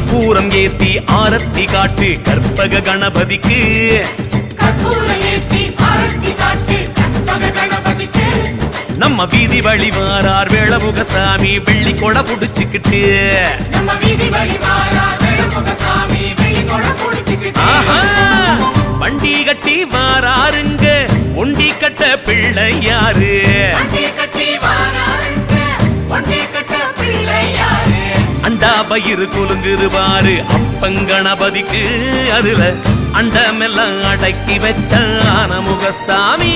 கற்பூரம் ஏத்தி ஆரத்தி காட்டு கற்பக கணபதிக்கு நம்ம வீதி வழி வாரார் வேளமுகசாமி வெள்ளி கொடை புடிச்சுக்கிட்டு வண்டி கட்டி வாராருங்க ஒண்டி கட்ட பிள்ளை யாரு அண்டா பயிறு குலுங்குது பாரு அப்பங்கணபதிக்கு அதுல அண்டமெல்லாம் அடக்கி வச்ச ஆனமுகசாமி